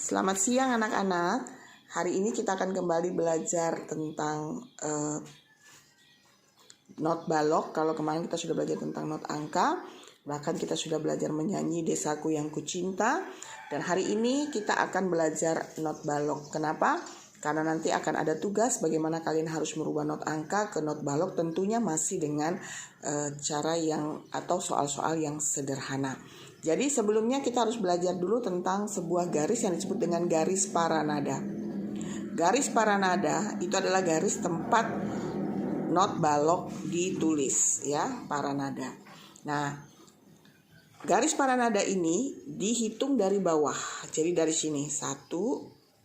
Selamat siang anak-anak. Hari ini kita akan kembali belajar tentang not balok. Kalau kemarin kita sudah belajar tentang not angka, bahkan kita sudah belajar menyanyi Desaku Yang Kucinta. Dan hari ini kita akan belajar not balok. Kenapa? Karena nanti akan ada tugas bagaimana kalian harus merubah not angka ke not balok, tentunya masih dengan cara yang atau soal-soal yang sederhana. Jadi sebelumnya kita harus belajar dulu tentang sebuah garis yang disebut dengan garis paranada. Garis paranada itu adalah garis tempat not balok ditulis, ya, paranada. Nah, garis paranada ini dihitung dari bawah. Jadi dari sini 1,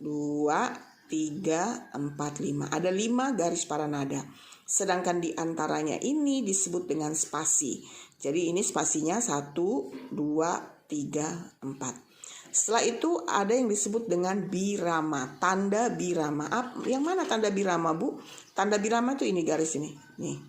2, 3, 4, 5. Ada 5 garis paranada. Sedangkan di antaranya ini disebut dengan spasi. Jadi ini spasinya 1, 2, 3, 4. Setelah itu ada yang disebut dengan birama, tanda birama. Yang mana tanda birama, Bu? Tanda birama itu ini garis ini. Nih.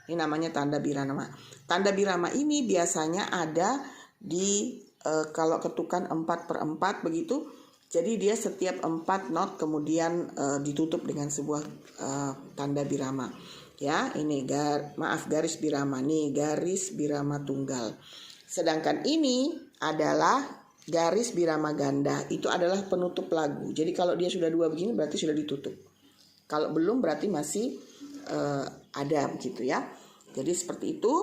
Ini namanya tanda birama. Tanda birama ini biasanya ada di kalau ketukan 4/4 begitu. Jadi dia setiap 4 not kemudian ditutup dengan sebuah tanda birama. Ya, ini garis birama nih, garis birama tunggal. Sedangkan ini adalah garis birama ganda. Itu adalah penutup lagu. Jadi kalau dia sudah 2 begini berarti sudah ditutup. Kalau belum berarti masih ada begitu ya. Jadi seperti itu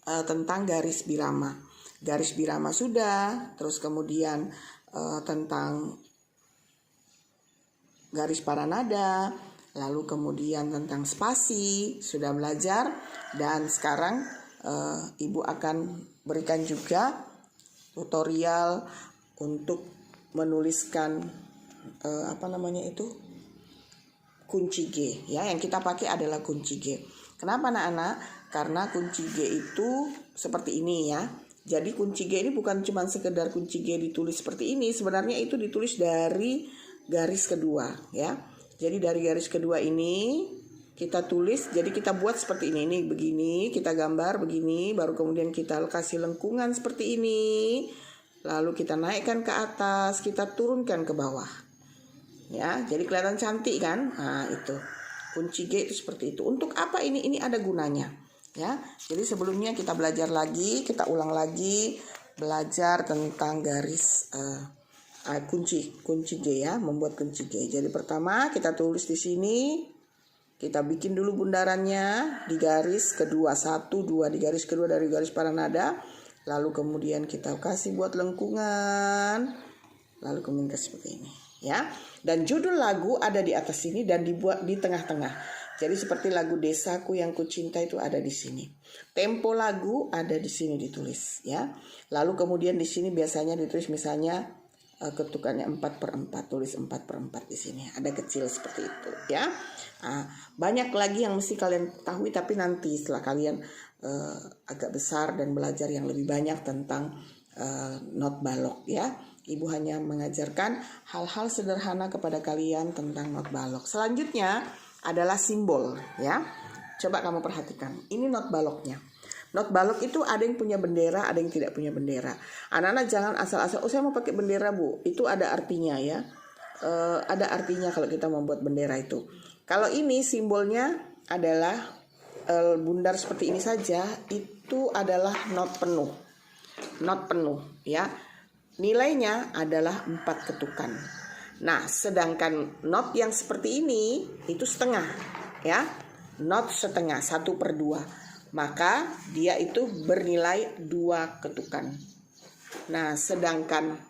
tentang garis birama. Garis birama sudah, terus kemudian tentang garis paranada, lalu kemudian tentang spasi sudah belajar, dan sekarang Ibu akan berikan juga tutorial untuk menuliskan kunci G, ya. Yang kita pakai adalah kunci G. Kenapa anak-anak? Karena kunci G itu seperti ini ya. Jadi kunci G ini bukan cuma sekedar kunci G ditulis seperti ini, sebenarnya itu ditulis dari garis kedua ya. Jadi dari garis kedua ini kita tulis, jadi kita buat seperti ini begini, kita gambar begini, baru kemudian kita kasih lengkungan seperti ini, lalu kita naikkan ke atas, kita turunkan ke bawah. Ya, jadi kelihatan cantik kan? Nah, itu. Kunci G itu seperti itu. Untuk apa ini? Ini ada gunanya. Ya, jadi sebelumnya kita belajar lagi, kita ulang lagi belajar tentang garis kunci G ya, membuat kunci G. Jadi pertama kita tulis di sini, kita bikin dulu bundarannya di garis kedua, 1, 2 di garis kedua dari garis paranada, lalu kemudian kita kasih buat lengkungan, lalu kemudian seperti ini ya. Dan judul lagu ada di atas sini dan dibuat di tengah-tengah. Jadi seperti lagu Desaku Yang Kucinta itu ada di sini. Tempo lagu ada di sini ditulis ya. Lalu kemudian di sini biasanya ditulis misalnya ketukannya 4/4, tulis 4/4 di sini. Ada kecil seperti itu ya. Banyak lagi yang mesti kalian ketahui, tapi nanti setelah kalian agak besar dan belajar yang lebih banyak tentang not balok ya. Ibu hanya mengajarkan hal-hal sederhana kepada kalian tentang not balok. Selanjutnya adalah simbol ya. Coba kamu perhatikan. Ini not baloknya. Not balok itu ada yang punya bendera, ada yang tidak punya bendera. Anak-anak jangan asal-asal, saya mau pakai bendera, Bu. Itu ada artinya ya. Ada artinya kalau kita membuat bendera itu. Kalau ini simbolnya adalah bundar seperti ini saja, itu adalah not penuh. Not penuh ya. Nilainya adalah 4 ketukan. Nah, sedangkan not yang seperti ini itu setengah ya. Not setengah, 1/2. Maka dia itu bernilai 2 ketukan. Nah, sedangkan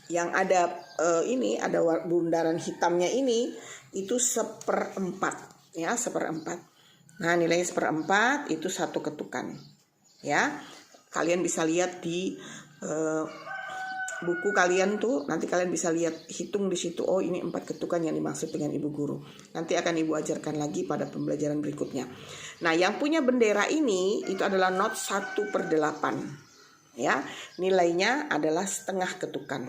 yang ada ini ada bundaran hitamnya ini itu 1/4 ya, 1/4. Nah, nilainya 1/4 itu 1 ketukan ya. Kalian bisa lihat di buku kalian tuh, nanti kalian bisa lihat, hitung di situ. Oh, ini 4 ketukan yang dimaksud dengan ibu guru. Nanti akan ibu ajarkan lagi pada pembelajaran berikutnya. Nah, yang punya bendera ini itu adalah not 1/8 ya. Nilainya adalah setengah ketukan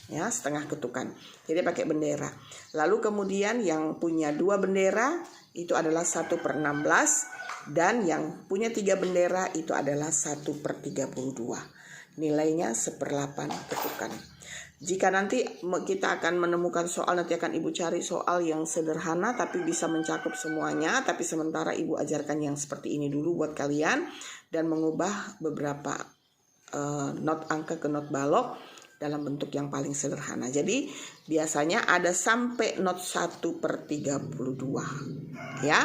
ya, setengah ketukan. Jadi pakai bendera. Lalu kemudian yang punya 2 bendera itu adalah 1/16, dan yang punya 3 bendera itu adalah 1/32. nilainya 1/8 ketukan. Jika nanti kita akan menemukan soal, nanti akan Ibu cari soal yang sederhana tapi bisa mencakup semuanya. Tapi sementara Ibu ajarkan yang seperti ini dulu buat kalian, dan mengubah beberapa not angka ke not balok dalam bentuk yang paling sederhana. Jadi biasanya ada sampai not 1/32 ya.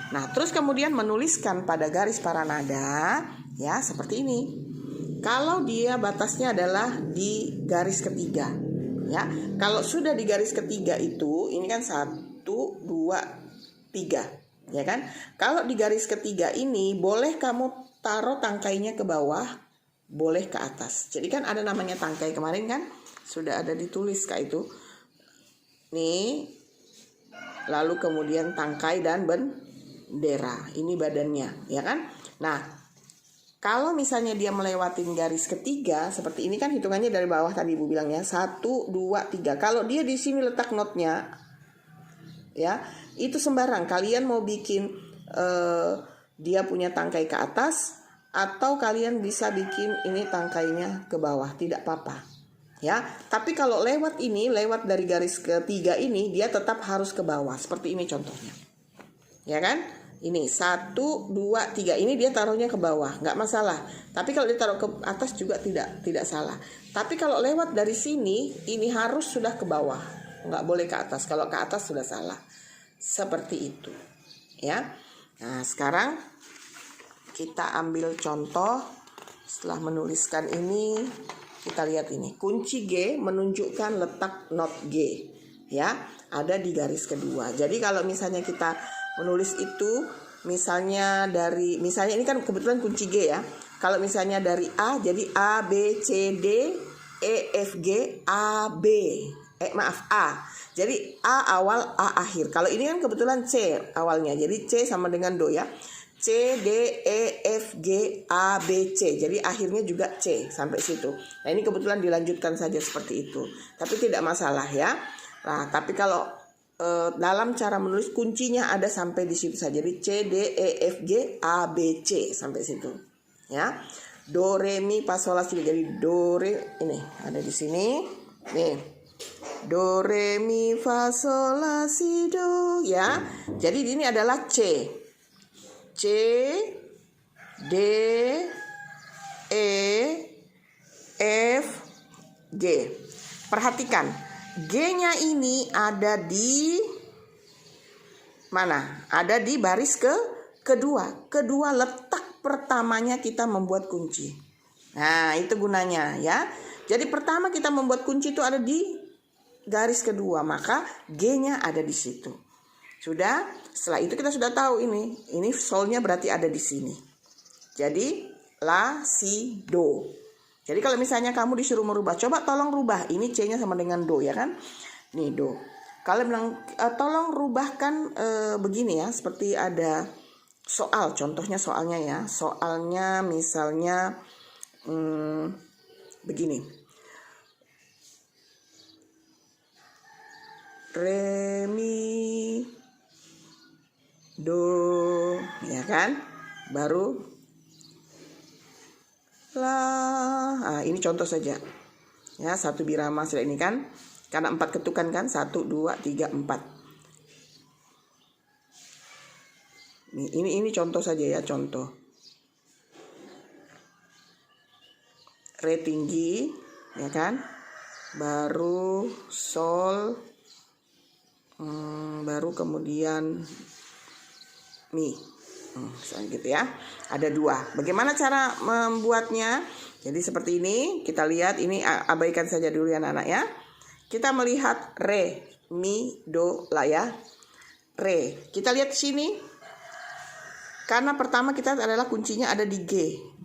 Nah, terus kemudian menuliskan pada garis paranada ya seperti ini. Kalau dia batasnya adalah di garis ketiga ya. Kalau sudah di garis ketiga itu, ini kan 1, 2, 3 ya kan. Kalau di garis ketiga ini boleh kamu taruh tangkainya ke bawah, boleh ke atas. Jadi kan ada namanya tangkai kemarin kan, sudah ada ditulis kayak itu nih. Lalu kemudian tangkai dan bendera, ini badannya ya kan. Nah, kalau misalnya dia melewatin garis ketiga seperti ini kan, hitungannya dari bawah tadi Ibu bilangnya 1, 2, 3. Kalau dia di sini letak notnya ya, itu sembarang. Kalian mau bikin dia punya tangkai ke atas, atau kalian bisa bikin ini tangkainya ke bawah, tidak apa-apa ya. Tapi kalau lewat ini, lewat dari garis ketiga ini, dia tetap harus ke bawah. Seperti ini contohnya ya kan. Ini 1, 2, 3, ini dia taruhnya ke bawah, nggak masalah. Tapi kalau ditaruh ke atas juga tidak salah. Tapi kalau lewat dari sini, ini harus sudah ke bawah, nggak boleh ke atas. Kalau ke atas sudah salah. Seperti itu ya. Nah, sekarang kita ambil contoh. Setelah menuliskan ini, kita lihat ini. Kunci G menunjukkan letak not G ya, ada di garis kedua. Jadi kalau misalnya kita menulis itu, misalnya ini kan kebetulan kunci G ya. Kalau misalnya dari A, jadi A, B, C, D, E, F, G, A, B. A. Jadi A awal, A akhir. Kalau ini kan kebetulan C awalnya, jadi C sama dengan Do ya. C, D, E, F, G, A, B, C. Jadi akhirnya juga C sampai situ. Nah, ini kebetulan dilanjutkan saja seperti itu. Tapi tidak masalah ya. Nah, tapi kalau dalam cara menulis kuncinya ada sampai di situ saja. Jadi C, D, E, F, G, A, B, C sampai situ ya. Do, re, mi, fa, sol, la, si. Jadi do, re, ini ada di sini nih. Do, re, mi, fa, sol, la, si, do ya. Jadi ini adalah C, D, E, F, G. Perhatikan, G-nya ini ada di mana? Ada di baris kedua. Kedua letak pertamanya kita membuat kunci. Nah, itu gunanya ya. Jadi pertama kita membuat kunci itu ada di garis kedua, maka G-nya ada di situ. Sudah? Setelah itu kita sudah tahu ini solnya berarti ada di sini. Jadi la, si, do. Jadi kalau misalnya kamu disuruh merubah, coba tolong rubah. Ini C-nya sama dengan Do ya kan? Nih Do. Kalau bilang tolong rubahkan begini ya, seperti ada soal. Contohnya soalnya ya. Soalnya misalnya begini. Re, mi, do ya kan? Baru lah. Nah, ini contoh saja ya, 1 birama sudah ini kan, karena 4 ketukan kan, 1, 2, 3, 4. Ini contoh saja ya, contoh. Re tinggi ya kan, baru sol, baru kemudian mi. Misalnya gitu ya. Ada 2. Bagaimana cara membuatnya? Jadi seperti ini. Kita lihat ini, abaikan saja dulu ya anak-anak ya. Kita melihat re, mi, do, la ya. Re. Kita lihat sini. Karena pertama kita adalah kuncinya ada di G.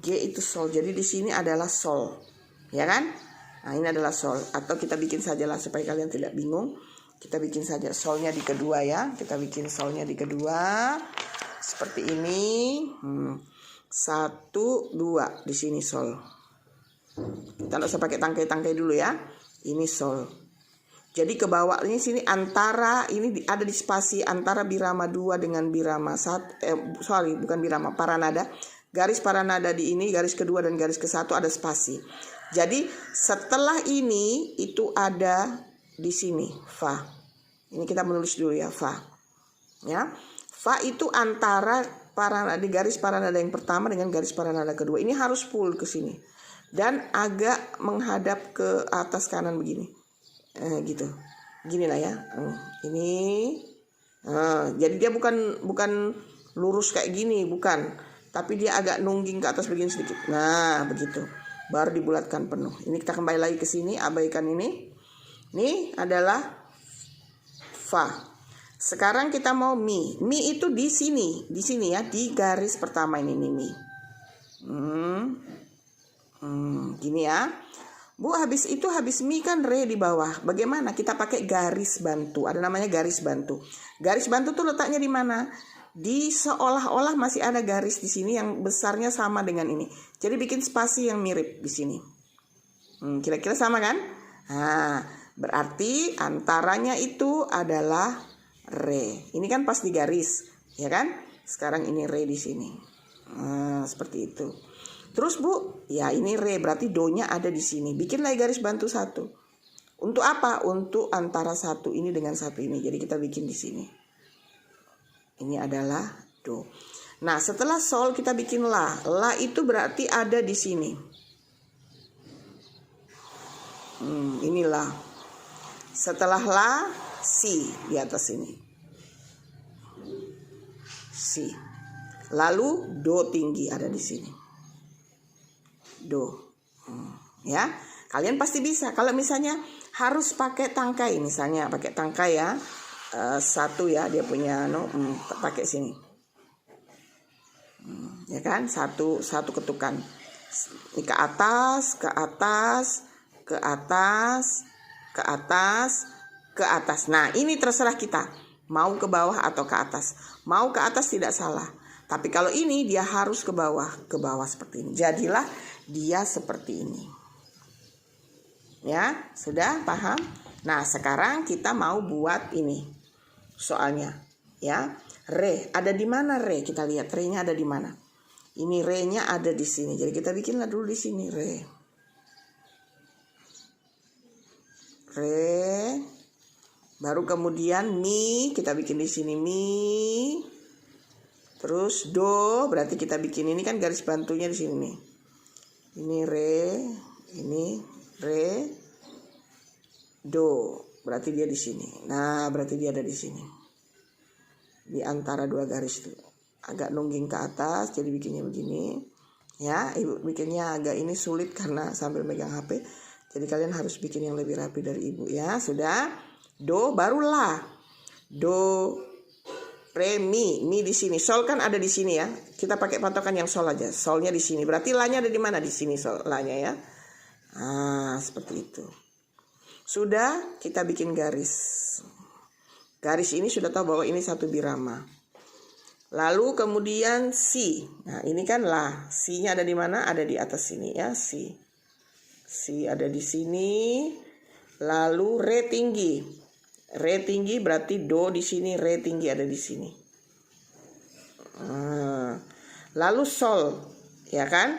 G itu sol. Jadi di sini adalah sol. Ya kan? Nah, ini adalah sol. Atau kita bikin sajalah supaya kalian tidak bingung. Kita bikin saja solnya di kedua ya. Kita bikin solnya di kedua. Seperti ini. 1, 2 di sini sol. Kita nggak usah pakai tangkai-tangkai dulu ya. Ini sol. Jadi ke bawah ini sini antara ini ada di spasi antara birama 2 dengan birama 1. Bukan birama, paranada. Garis paranada di ini, garis kedua dan garis ke-1 ada spasi. Jadi setelah ini itu ada di sini fa. Ini kita menulis dulu ya, fa. Ya. Fa itu antara di garis paranada yang pertama dengan garis paranada kedua. Ini harus full ke sini. Dan agak menghadap ke atas kanan begini. Gitu. Gini lah ya. Ini. Jadi dia bukan lurus kayak gini, bukan. Tapi dia agak nungging ke atas begini sedikit. Nah, begitu. Baru dibulatkan penuh. Ini kita kembali lagi ke sini, abaikan ini. Ini adalah fa. Sekarang kita mau mi. Mi itu di sini ya, di garis pertama ini mi. Gini ya. Bu, habis mi kan re di bawah. Bagaimana? Kita pakai garis bantu. Ada namanya garis bantu. Garis bantu tuh letaknya di mana? Di seolah-olah masih ada garis di sini yang besarnya sama dengan ini. Jadi bikin spasi yang mirip di sini. Kira-kira sama kan? Nah, berarti antaranya itu adalah re. Ini kan pas di garis, ya kan? Sekarang ini re di sini. Seperti itu. Terus Bu, ya ini re, berarti do-nya ada di sini. Bikin lagi garis bantu satu. Untuk apa? Untuk antara satu ini dengan satu ini. Jadi kita bikin di sini. Ini adalah do. Nah, setelah sol kita bikin la. La itu berarti ada di sini. Ini la. Setelah la, si di atas ini. Si. Lalu do tinggi ada di sini. Do. Ya. Kalian pasti bisa. Kalau misalnya harus pakai tangkai, misalnya pakai tangkai ya. Satu ya dia punya pakai sini. Ya kan? Satu ketukan. Ini ke atas, ke atas, ke atas, ke atas, ke atas. Nah, ini terserah kita. Mau ke bawah atau ke atas. Mau ke atas tidak salah. Tapi kalau ini dia harus ke bawah seperti ini. Jadilah dia seperti ini. Ya, sudah paham? Nah, sekarang kita mau buat ini. Soalnya, ya. Re, ada di mana re? Kita lihat re-nya ada di mana. Ini re-nya ada di sini. Jadi kita bikinlah dulu di sini re. Re. Baru kemudian mi, kita bikin di sini mi. Terus do, berarti kita bikin ini kan garis bantunya di sini nih. Ini re, do. Berarti dia di sini. Nah, berarti dia ada di sini. Di antara dua garis itu. Agak nungging ke atas, jadi bikinnya begini. Ya, Ibu bikinnya agak ini sulit karena sambil megang HP. Jadi kalian harus bikin yang lebih rapi dari Ibu ya. Sudah. Do, baru la. Do, re, mi di sini. Sol kan ada di sini ya. Kita pakai patokan yang sol aja. Solnya di sini. Berarti la-nya ada di mana? Di sini sol la-nya ya. Seperti itu. Sudah, kita bikin garis. Garis ini sudah tahu bahwa ini satu birama. Lalu kemudian si. Nah, ini kan la. Si-nya ada di mana? Ada di atas sini ya, si. Si ada di sini. Lalu re tinggi. Re tinggi berarti do di sini, re tinggi ada di sini. Lalu sol, ya kan?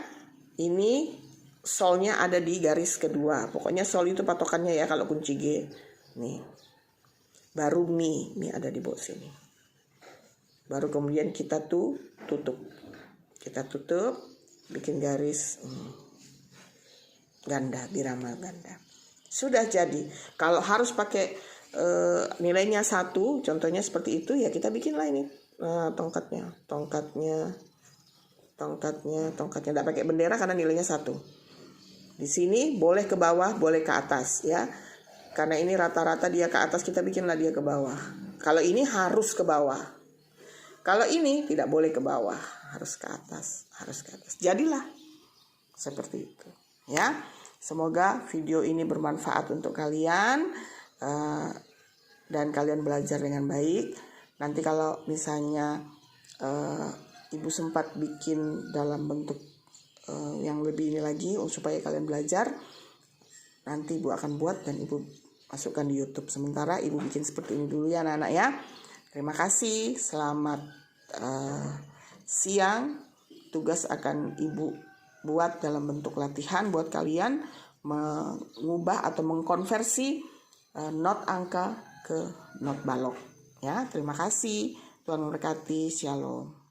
Ini solnya ada di garis kedua. Pokoknya sol itu patokannya ya kalau kunci G. Nih. Baru mi ada di bawah sini. Baru kemudian kita tutup. Kita tutup, bikin garis ganda, birama ganda. Sudah jadi. Kalau harus pakai nilainya 1, contohnya seperti itu ya kita bikinlah ini tongkatnya tidak pakai bendera karena nilainya 1. Di sini boleh ke bawah, boleh ke atas ya. Karena ini rata-rata dia ke atas, kita bikinlah dia ke bawah. Kalau ini harus ke bawah. Kalau ini tidak boleh ke bawah, harus ke atas, Jadilah seperti itu ya. Semoga video ini bermanfaat untuk kalian. Dan kalian belajar dengan baik. Nanti kalau misalnya Ibu sempat bikin dalam bentuk yang lebih ini lagi supaya kalian belajar, nanti Ibu akan buat dan Ibu masukkan di YouTube. Sementara Ibu bikin seperti ini dulu ya anak-anak ya. Terima kasih. Selamat siang. Tugas akan Ibu buat dalam bentuk latihan buat kalian mengubah atau mengkonversi not angka ke not balok. Ya, terima kasih. Tuhan memberkati. Shalom.